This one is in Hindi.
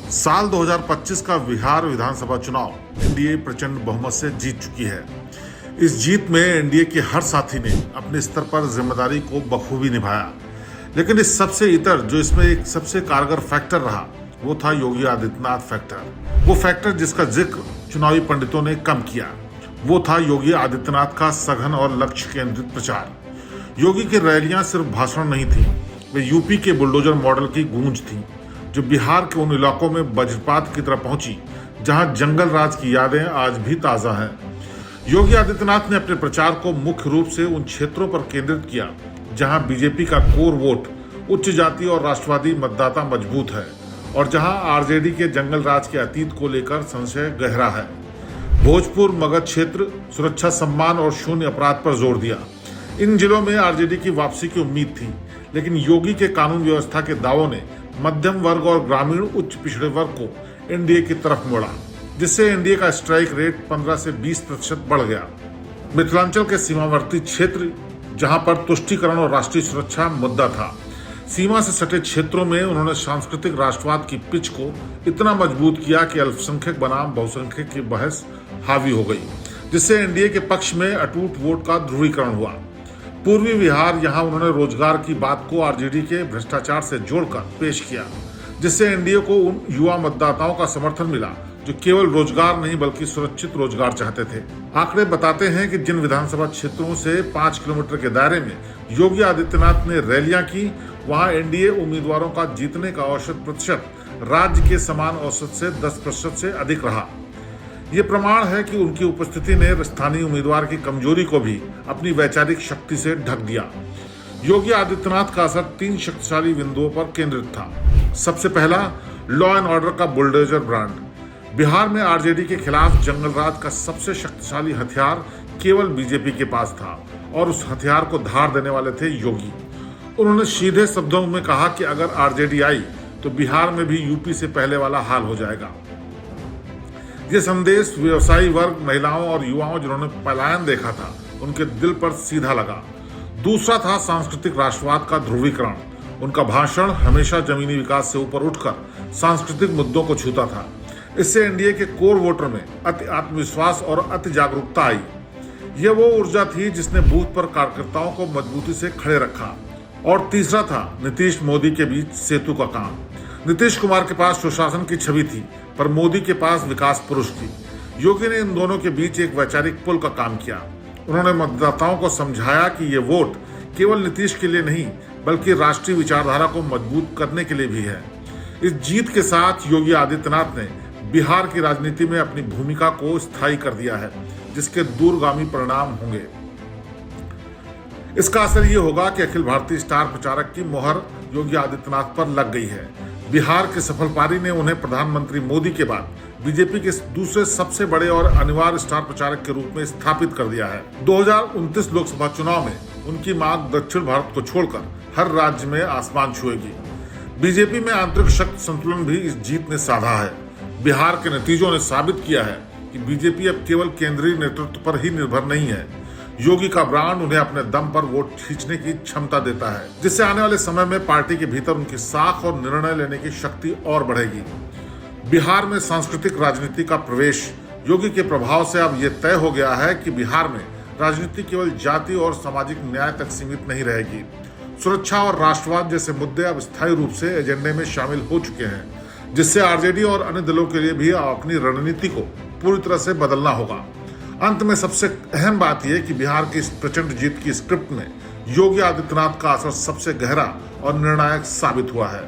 साल 2025 का बिहार विधानसभा चुनाव एनडीए प्रचंड बहुमत से जीत चुकी है। इस जीत में एनडीए के हर साथी ने अपने स्तर पर जिम्मेदारी को बखूबी निभाया, लेकिन इस सबसे इतर जो इसमें एक सबसे कारगर फैक्टर रहा वो था योगी आदित्यनाथ फैक्टर। वो फैक्टर जिसका जिक्र चुनावी पंडितों ने कम किया, वो था योगी आदित्यनाथ का सघन और लक्ष्य केंद्रित प्रचार। योगी की रैलियां सिर्फ भाषण नहीं थी, वे यूपी के बुलडोजर मॉडल की गूंज थी, जो बिहार के उन इलाकों में वज्रपात की तरह पहुंची जहां जंगल राज की यादें आज भी ताजा हैं। योगी आदित्यनाथ ने अपने प्रचार को मुख्य रूप से उन क्षेत्रों पर केंद्रित किया जहां बीजेपी का कोर वोट उच्च जाति और राष्ट्रवादी मतदाता मजबूत है और जहां आरजेडी के जंगल राज के अतीत को लेकर संशय गहरा है। भोजपुर, मगध क्षेत्र, सुरक्षा सम्मान और शून्य अपराध पर जोर दिया। इन जिलों में आरजेडी की वापसी की उम्मीद थी, लेकिन योगी के कानून व्यवस्था के दावों ने मध्यम वर्ग और ग्रामीण उच्च पिछड़े वर्ग को एनडीए की तरफ मोड़ा, जिससे एनडीए का स्ट्राइक रेट 15 से 20% बढ़ गया। मिथिलांचल के सीमावर्ती क्षेत्र जहां पर तुष्टीकरण और राष्ट्रीय सुरक्षा मुद्दा था, सीमा से सटे क्षेत्रों में उन्होंने सांस्कृतिक राष्ट्रवाद की पिच को इतना मजबूत किया कि अल्पसंख्यक बनाम बहुसंख्यक की बहस हावी हो गई, जिससे एनडीए के पक्ष में अटूट वोट का ध्रुवीकरण हुआ। पूर्वी बिहार, यहां उन्होंने रोजगार की बात को आरजेडी के भ्रष्टाचार से जोड़कर पेश किया, जिससे एनडीए को उन युवा मतदाताओं का समर्थन मिला जो केवल रोजगार नहीं बल्कि सुरक्षित रोजगार चाहते थे। आंकड़े बताते हैं कि जिन विधानसभा क्षेत्रों से 5 किलोमीटर के दायरे में योगी आदित्यनाथ ने रैलियां की, वहां एनडीए उम्मीदवारों का जीतने का औसत प्रतिशत राज्य के समान औसत से 10% से अधिक रहा। ये प्रमाण है कि उनकी उपस्थिति ने स्थानीय उम्मीदवार की कमजोरी को भी अपनी वैचारिक शक्ति से ढक दिया। योगी आदित्यनाथ का असर 3 शक्तिशाली बिंदुओं पर केंद्रित था। सबसे पहला, लॉ एंड ऑर्डर का बुलडोजर ब्रांड। बिहार में आरजेडी के खिलाफ जंगल राज का सबसे शक्तिशाली हथियार केवल बीजेपी के पास था और उस हथियार को धार देने वाले थे योगी। उन्होंने सीधे शब्दों में कहा कि अगर आरजेडी आई तो बिहार में भी यूपी से पहले वाला हाल हो जाएगा। ये संदेश व्यवसायी वर्ग, महिलाओं और युवाओं जिन्होंने पलायन देखा था, उनके दिल पर सीधा लगा। दूसरा था सांस्कृतिक राष्ट्रवाद का ध्रुवीकरण। उनका भाषण हमेशा जमीनी विकास से ऊपर उठकर सांस्कृतिक मुद्दों को छूता था। इससे एनडीए के कोर वोटर में अति आत्मविश्वास और अति जागरूकता आई। यह वो ऊर्जा थी जिसने बूथ पर कार्यकर्ताओं को मजबूती से खड़े रखा। और तीसरा था नीतीश मोदी के बीच सेतु का काम। नीतीश कुमार के पास सुशासन की छवि थी, पर मोदी के पास विकास पुरुष थी। योगी ने इन दोनों के बीच एक वैचारिक पुल का काम किया। उन्होंने मतदाताओं को समझाया कि ये वोट केवल नीतीश के लिए नहीं बल्कि राष्ट्रीय विचारधारा को मजबूत करने के लिए भी है। इस जीत के साथ योगी आदित्यनाथ ने बिहार की राजनीति में अपनी भूमिका को स्थायी कर दिया है, जिसके दूरगामी परिणाम होंगे। इसका असर ये होगा कि अखिल भारतीय स्टार प्रचारक की मोहर योगी आदित्यनाथ पर लग गई है। बिहार के सफल पारी ने उन्हें प्रधानमंत्री मोदी के बाद बीजेपी के दूसरे सबसे बड़े और अनिवार्य स्टार प्रचारक के रूप में स्थापित कर दिया है। 2029 लोकसभा चुनाव में उनकी मांग दक्षिण भारत को छोड़कर हर राज्य में आसमान छुएगी। बीजेपी में आंतरिक शक्ति संतुलन भी इस जीत ने साधा है। बिहार के नतीजों ने साबित किया है कि बीजेपी अब केवल केंद्रीय नेतृत्व पर ही निर्भर नहीं है। योगी का ब्रांड उन्हें अपने दम पर वोट खींचने की क्षमता देता है, जिससे आने वाले समय में पार्टी के भीतर उनकी साख और निर्णय लेने की शक्ति और बढ़ेगी। बिहार में सांस्कृतिक राजनीति का प्रवेश योगी के प्रभाव से अब यह तय हो गया है कि बिहार में राजनीति केवल जाति और सामाजिक न्याय तक सीमित नहीं रहेगी। सुरक्षा और राष्ट्रवाद जैसे मुद्दे अब स्थायी रूप से एजेंडे में शामिल हो चुके हैं, जिससे आरजेडी और अन्य दलों के लिए भी अपनी रणनीति को पूरी तरह से बदलना होगा। अंत में सबसे अहम बात यह कि बिहार की इस प्रचंड जीत की स्क्रिप्ट में योगी आदित्यनाथ का असर सबसे गहरा और निर्णायक साबित हुआ है।